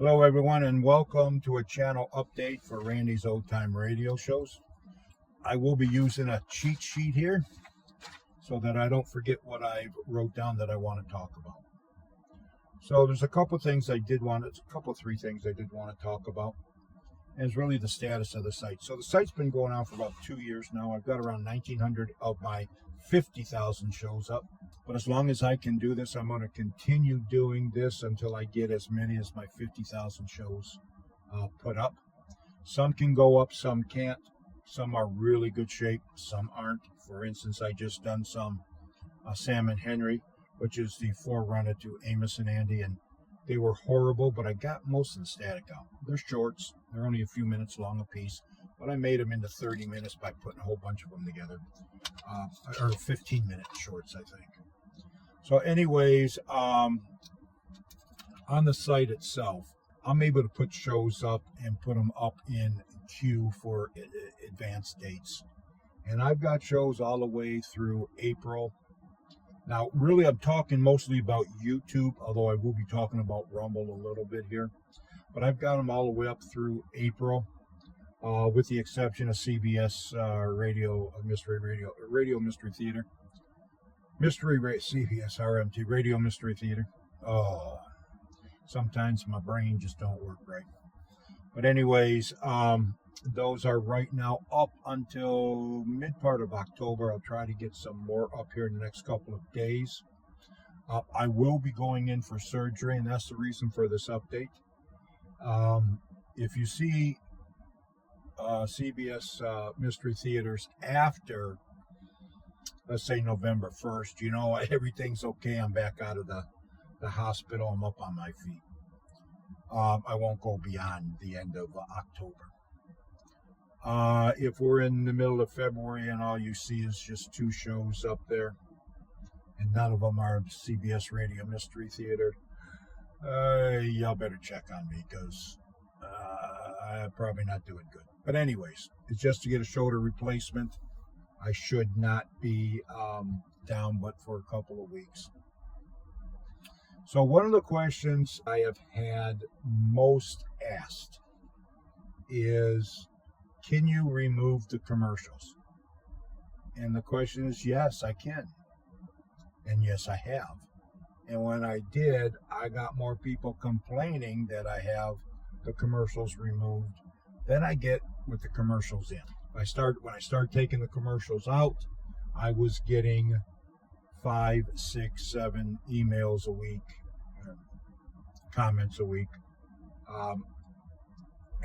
Hello, everyone, and welcome to a channel update for Randy's Old Time Radio Shows. I will be using a cheat sheet here so that I don't forget what I wrote down that I want to talk about. So there's a couple things I did want to, three things I did want to talk about. And it's really the status of the site. So the site's been going on for about 2 years now. I've got around 1,900 of my 50,000 shows up. But as long as I can do this, I'm going to continue doing this until I get as many as my 50,000 shows put up. Some can go up, some can't. Some are really good shape, some aren't. For instance, I just done some Sam and Henry, which is the forerunner to Amos and Andy, and they were horrible, but I got most of the static out. They're shorts. They're only a few minutes long a piece, but I made them into 30 minutes by putting a whole bunch of them together, or 15-minute shorts, I think. So anyways, on the site itself, I'm able to put shows up and put them up in queue for advanced dates. And I've got shows all the way through April. Now, really, I'm talking mostly about YouTube, although I will be talking about Rumble a little bit here. But I've got them all the way up through April, with the exception of CBS Radio Mystery Theater. CBS RMT, Radio Mystery Theater. Oh, sometimes my brain just don't work right. But anyways, those are right now up until mid part of October. I'll try to get some more up here in the next couple of days. I will be going in for surgery, and that's the reason for this update. If you see CBS Mystery Theaters after, let's say, November 1st, you know, everything's okay. I'm back out of the hospital. I'm up on my feet. I won't go beyond the end of October. If we're in the middle of February and all you see is just 2 shows up there, and none of them are CBS Radio Mystery Theater, y'all better check on me, because I'm probably not doing good. But anyways, it's just to get a shoulder replacement. I should not be down but for a couple of weeks. So one of the questions I have had most asked is, can you remove the commercials? And the question is, yes, I can. And yes, I have. And when I did, I got more people complaining that I have the commercials removed than I get with the commercials in. When I start taking the commercials out, I was getting 5, 6, 7 emails a week, comments a week,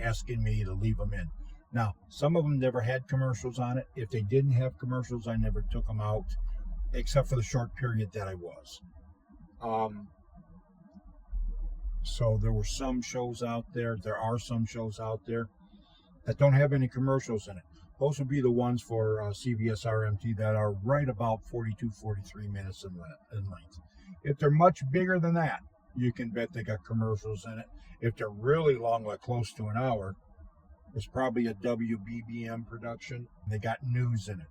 asking me to leave them in. Now, some of them never had commercials on it. If they didn't have commercials, I never took them out, except for the short period that I was. So there were some shows out there. There are some shows out there that don't have any commercials in it. Those would be the ones for CBS RMT that are right about 42, 43 minutes in length. If they're much bigger than that, you can bet they got commercials in it. If they're really long, like close to an hour, it's probably a WBBM production. They got news in it.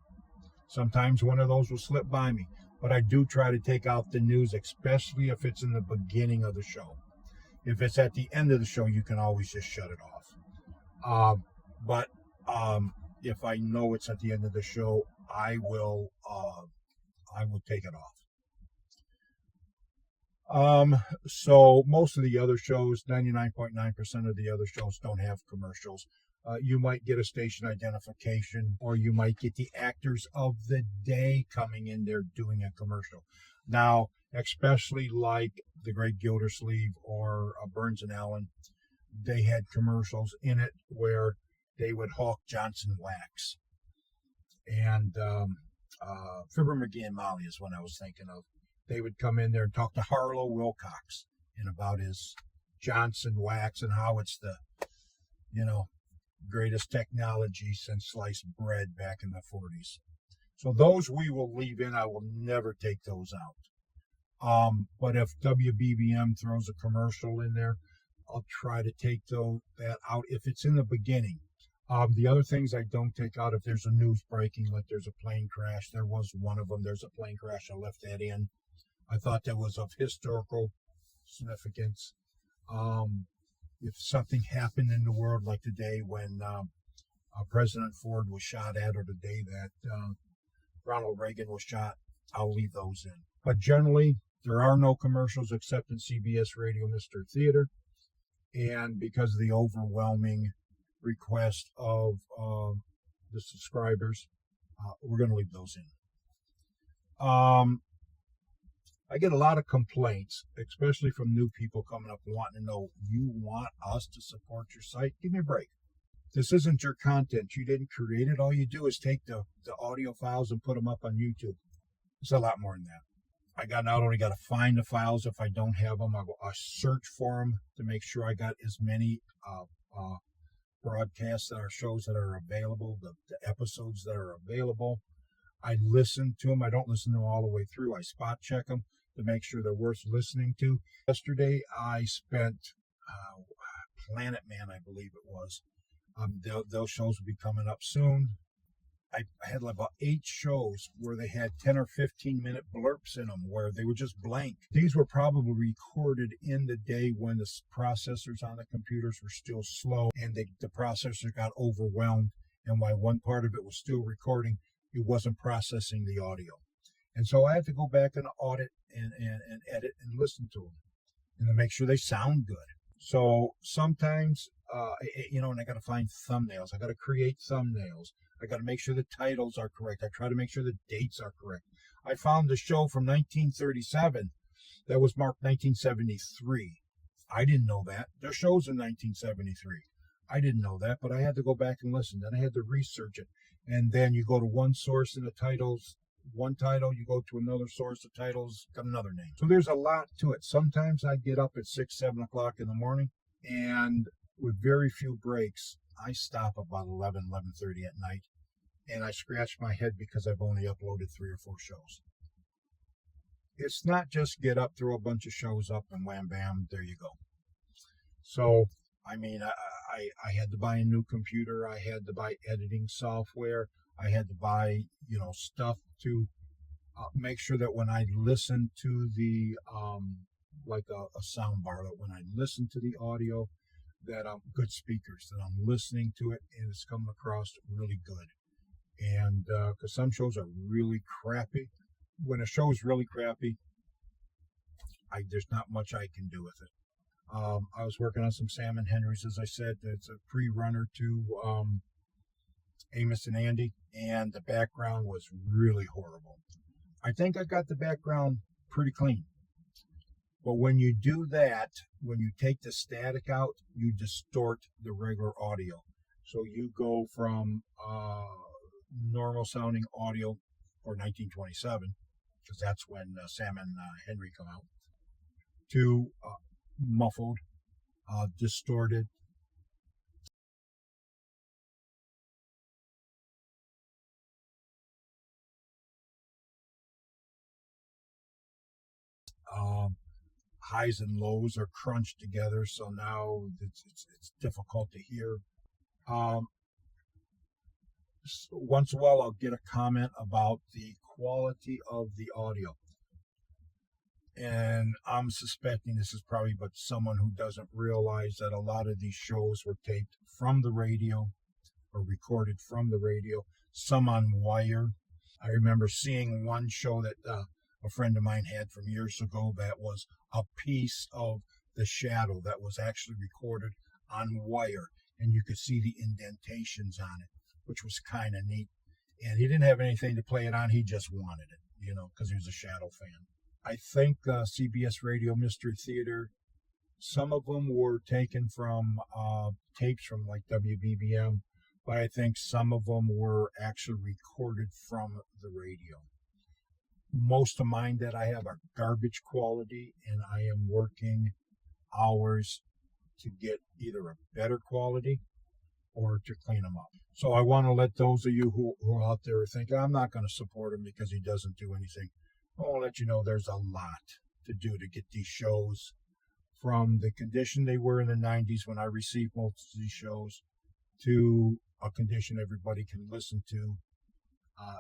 Sometimes one of those will slip by me, but I do try to take out the news, especially if it's in the beginning of the show. If it's at the end of the show, you can always just shut it off. But if I know it's at the end of the show, I will take it off. So most of the other shows, 99.9% of the other shows don't have commercials. You might get a station identification, or you might get the actors of the day coming in there doing a commercial. Now, especially like the Great Gildersleeve or Burns and Allen, they had commercials in it where they would hawk Johnson wax. And Fibber McGee and Molly is what I was thinking of. They would come in there and talk to Harlow Wilcox and about his Johnson wax and how it's the, greatest technology since sliced bread back in the 40s. So those we will leave in. I will never take those out. But if WBBM throws a commercial in there, I'll try to take that out if it's in the beginning. The other things I don't take out, if there's a news breaking, like there's a plane crash. There was one of them. There's a plane crash. I left that in. I thought that was of historical significance. if something happened in the world, like today when President Ford was shot at, or the day that Ronald Reagan was shot, I'll leave those in. But generally, there are no commercials except in CBS Radio Mystery Theater. And because of the overwhelming request of the subscribers, we're going to leave those in. I get a lot of complaints, especially from new people coming up wanting to know, you want us to support your site? Give me a break. This isn't your content. You didn't create it. All you do is take the audio files and put them up on YouTube. It's a lot more than that. I not only got to find the files if I don't have them, I search for them to make sure I got as many broadcasts that are shows that are available, the episodes that are available. I listen to them. I don't listen to them all the way through. I spot check them to make sure they're worth listening to. Yesterday, I spent Planet Man, I believe it was. Those shows will be coming up soon. I had about 8 shows where they had 10 or 15 minute blurps in them where they were just blank. These were probably recorded in the day when the processors on the computers were still slow and the processor got overwhelmed. And while one part of it was still recording, it wasn't processing the audio. And so I had to go back and audit and edit and listen to them and to make sure they sound good. So sometimes, and I got to find thumbnails. I got to create thumbnails. I got to make sure the titles are correct. I try to make sure the dates are correct. I found a show from 1937 that was marked 1973. I didn't know that. Their show's in 1973. I didn't know that, but I had to go back and listen. Then I had to research it. And then you go to one source and the titles, one title, you go to another source, the titles got another name. So there's a lot to it. Sometimes I get up at 6, 7 o'clock in the morning, and with very few breaks, I stop about 11:30 at night, and I scratch my head because I've only uploaded 3 or 4 shows. It's not just get up, throw a bunch of shows up, and wham, bam, there you go. So, I mean, I had to buy a new computer. I had to buy editing software. I had to buy, stuff to make sure that when I listen to the, like a sound bar, that when I listen to the audio, that I'm good speakers, that I'm listening to it and it's coming across really good. And because some shows are really crappy. When a show is really crappy, there's not much I can do with it. I was working on some Sam and Henry's, as I said. It's a pre-runner to Amos and Andy, and the background was really horrible. I think I got the background pretty clean. But when you do that, when you take the static out, you distort the regular audio. So you go from normal sounding audio for 1927, because that's when Sam and Henry come out, to muffled, distorted. Highs and lows are crunched together, so now it's difficult to hear. Once in a while, I'll get a comment about the quality of the audio. And I'm suspecting this is probably but someone who doesn't realize that a lot of these shows were taped from the radio or recorded from the radio, some on wire. I remember seeing one show that a friend of mine had from years ago that was a piece of The Shadow that was actually recorded on wire, and you could see the indentations on it, which was kind of neat. And he didn't have anything to play it on. He just wanted it, because he was a Shadow fan. I think CBS Radio Mystery Theater, some of them were taken from tapes from like WBBM, but I think some of them were actually recorded from the radio. Most of mine that I have are garbage quality, and I am working hours to get either a better quality or to clean them up. So I want to let those of you who are out there think, I'm not going to support him because he doesn't do anything. I want to let you know there's a lot to do to get these shows from the condition they were in the 90s when I received most of these shows to a condition everybody can listen to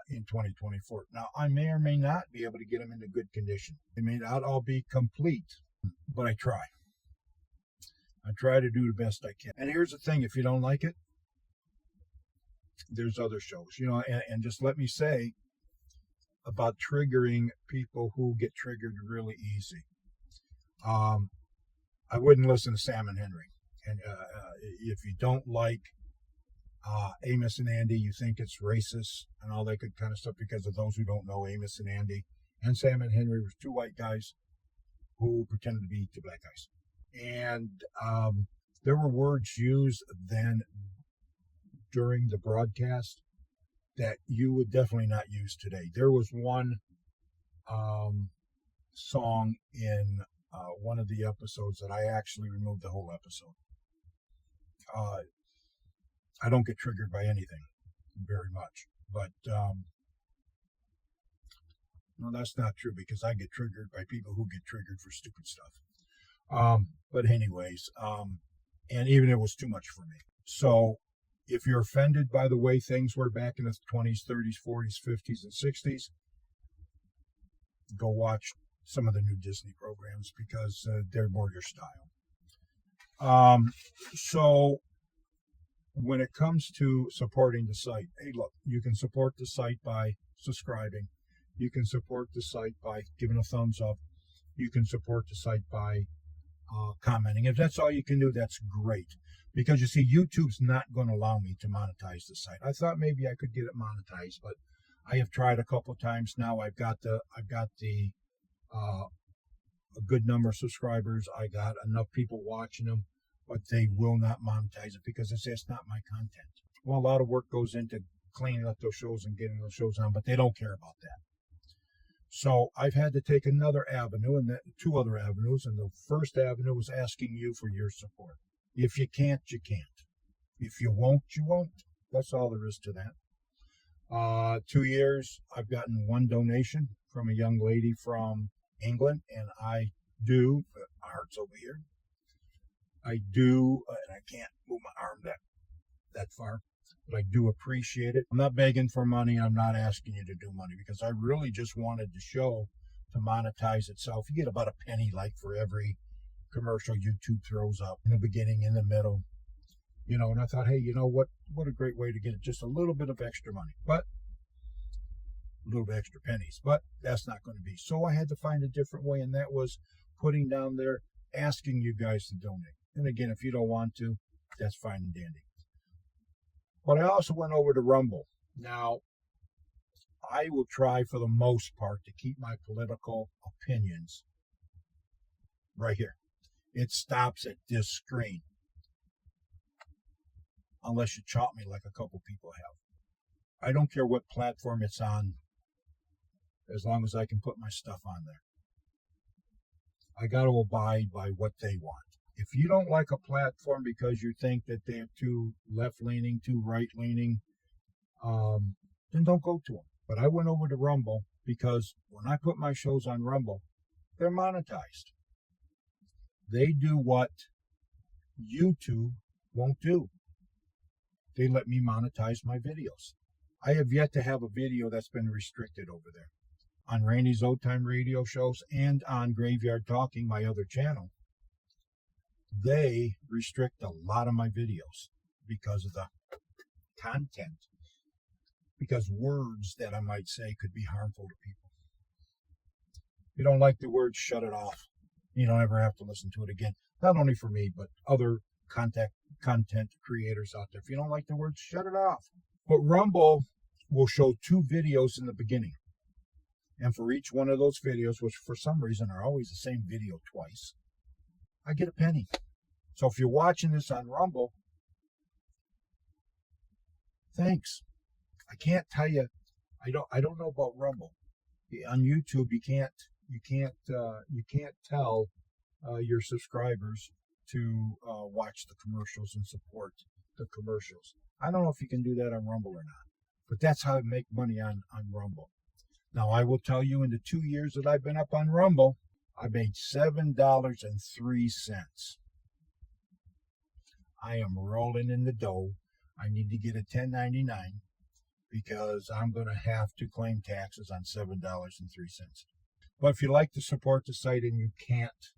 in 2024. Now, I may or may not be able to get them into good condition. They may not all be complete, but I try. I try to do the best I can. And here's the thing, if you don't like it, there's other shows, and just let me say about triggering people who get triggered really easy. I wouldn't listen to Sam and Henry. And if you don't like Amos and Andy, you think it's racist and all that good kind of stuff, because of those who don't know, Amos and Andy and Sam and Henry were two white guys who pretended to be two black guys. And there were words used then during the broadcast that you would definitely not use today. There was one song in one of the episodes that I actually removed the whole episode. I don't get triggered by anything very much, but no, that's not true, because I get triggered by people who get triggered for stupid stuff. But anyways, and even it was too much for me. So if you're offended by the way things were back in the 20s, 30s, 40s, 50s, and 60s, go watch some of the new Disney programs, because they're more your style. So when it comes to supporting the site, hey, look, you can support the site by subscribing. You can support the site by giving a thumbs up. You can support the site by commenting. If that's all you can do, that's great. Because you see, YouTube's not going to allow me to monetize the site. I thought maybe I could get it monetized, but I have tried a couple of times now. I've got a good number of subscribers. I got enough people watching them, but they will not monetize it because it's not my content. Well, a lot of work goes into cleaning up those shows and getting those shows on, but they don't care about that. So I've had to take another avenue, and two other avenues. And the first avenue was asking you for your support. If you can't, you can't. If you won't, you won't. That's all there is to that. 2 years, I've gotten one donation from a young lady from England, and I do, my heart's over here. I do, and I can't move my arm that far, but I do appreciate it. I'm not begging for money. I'm not asking you to do money, because I really just wanted the show to monetize itself. You get about a penny like for every commercial YouTube throws up in the beginning, in the middle, and I thought, hey, what a great way to get just a little bit of extra money, but a little bit extra pennies, but that's not going to be. So I had to find a different way, and that was putting down there, asking you guys to donate. And again, if you don't want to, that's fine and dandy. But I also went over to Rumble. Now, I will try for the most part to keep my political opinions right here. It stops at this screen, unless you chop me like a couple people have. I don't care what platform it's on, as long as I can put my stuff on there. I got to abide by what they want. If you don't like a platform because you think that they're too left-leaning, too right-leaning, then don't go to them. But I went over to Rumble because when I put my shows on Rumble, they're monetized. They do what YouTube won't do. They let me monetize my videos. I have yet to have a video that's been restricted over there. On Randy's Old Time Radio shows and on Graveyard Talking, my other channel, they restrict a lot of my videos because of the content, because words that I might say could be harmful to people. If you don't like the word, shut it off. You don't ever have to listen to it again. Not only for me, but other content creators out there. If you don't like the word, shut it off. But Rumble will show 2 videos in the beginning. And for each one of those videos, which for some reason are always the same video twice, I get a penny. So if you're watching this on Rumble, thanks. I can't tell you. I don't know about Rumble. On YouTube, you can't tell your subscribers to watch the commercials and support the commercials. I don't know if you can do that on Rumble or not, but that's how I make money on Rumble. Now, I will tell you, in the 2 years that I've been up on Rumble, I made $7.03. I am rolling in the dough. I need to get a 1099 because I'm going to have to claim taxes on $7.03. But if you like to support the site and you can't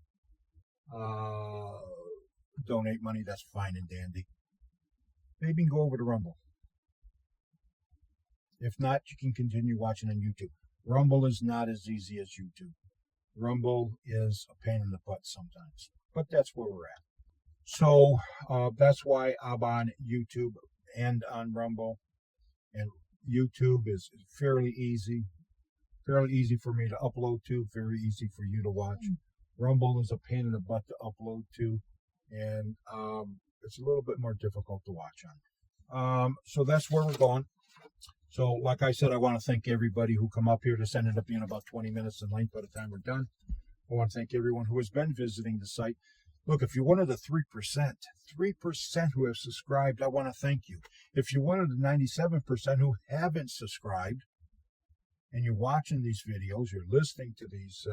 donate money, that's fine and dandy. Maybe you can go over to Rumble. If not, you can continue watching on YouTube. Rumble is not as easy as YouTube. Rumble is a pain in the butt sometimes, but that's where we're at. So that's why I'm on YouTube and on Rumble. And YouTube is fairly easy for me to upload to, very easy for you to watch. Rumble is a pain in the butt to upload to, and it's a little bit more difficult to watch on. So that's where we're going. So, like I said, I want to thank everybody who come up here. This ended up being about 20 minutes in length by the time we're done. I want to thank everyone who has been visiting the site. Look, if you're one of the 3% who have subscribed, I want to thank you. If you're one of the 97% who haven't subscribed, and you're watching these videos, you're listening to these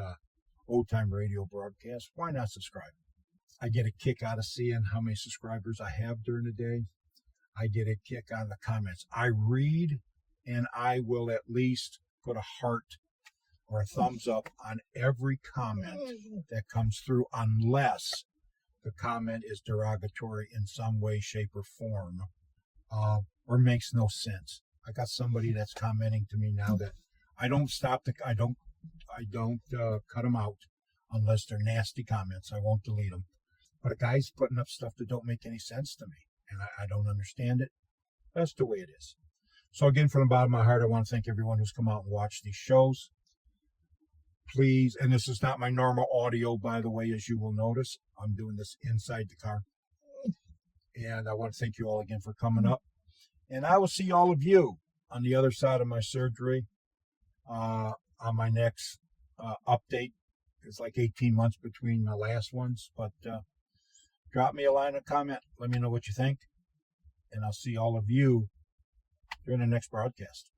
old time radio broadcasts, why not subscribe? I get a kick out of seeing how many subscribers I have during the day. I get a kick on the comments. I read, and I will at least put a heart or a thumbs up on every comment that comes through, unless the comment is derogatory in some way, shape, or form, or makes no sense. I got somebody that's commenting to me now that I don't cut them out unless they're nasty comments. I won't delete them. But a guy's putting up stuff that don't make any sense to me, and I don't understand it. That's the way it is. So again, from the bottom of my heart, I want to thank everyone who's come out and watched these shows. Please, and this is not my normal audio, by the way, as you will notice. I'm doing this inside the car. And I want to thank you all again for coming up. And I will see all of you on the other side of my surgery on my next update. It's like 18 months between my last ones. But drop me a line of comment. Let me know what you think. And I'll see all of you during the next broadcast.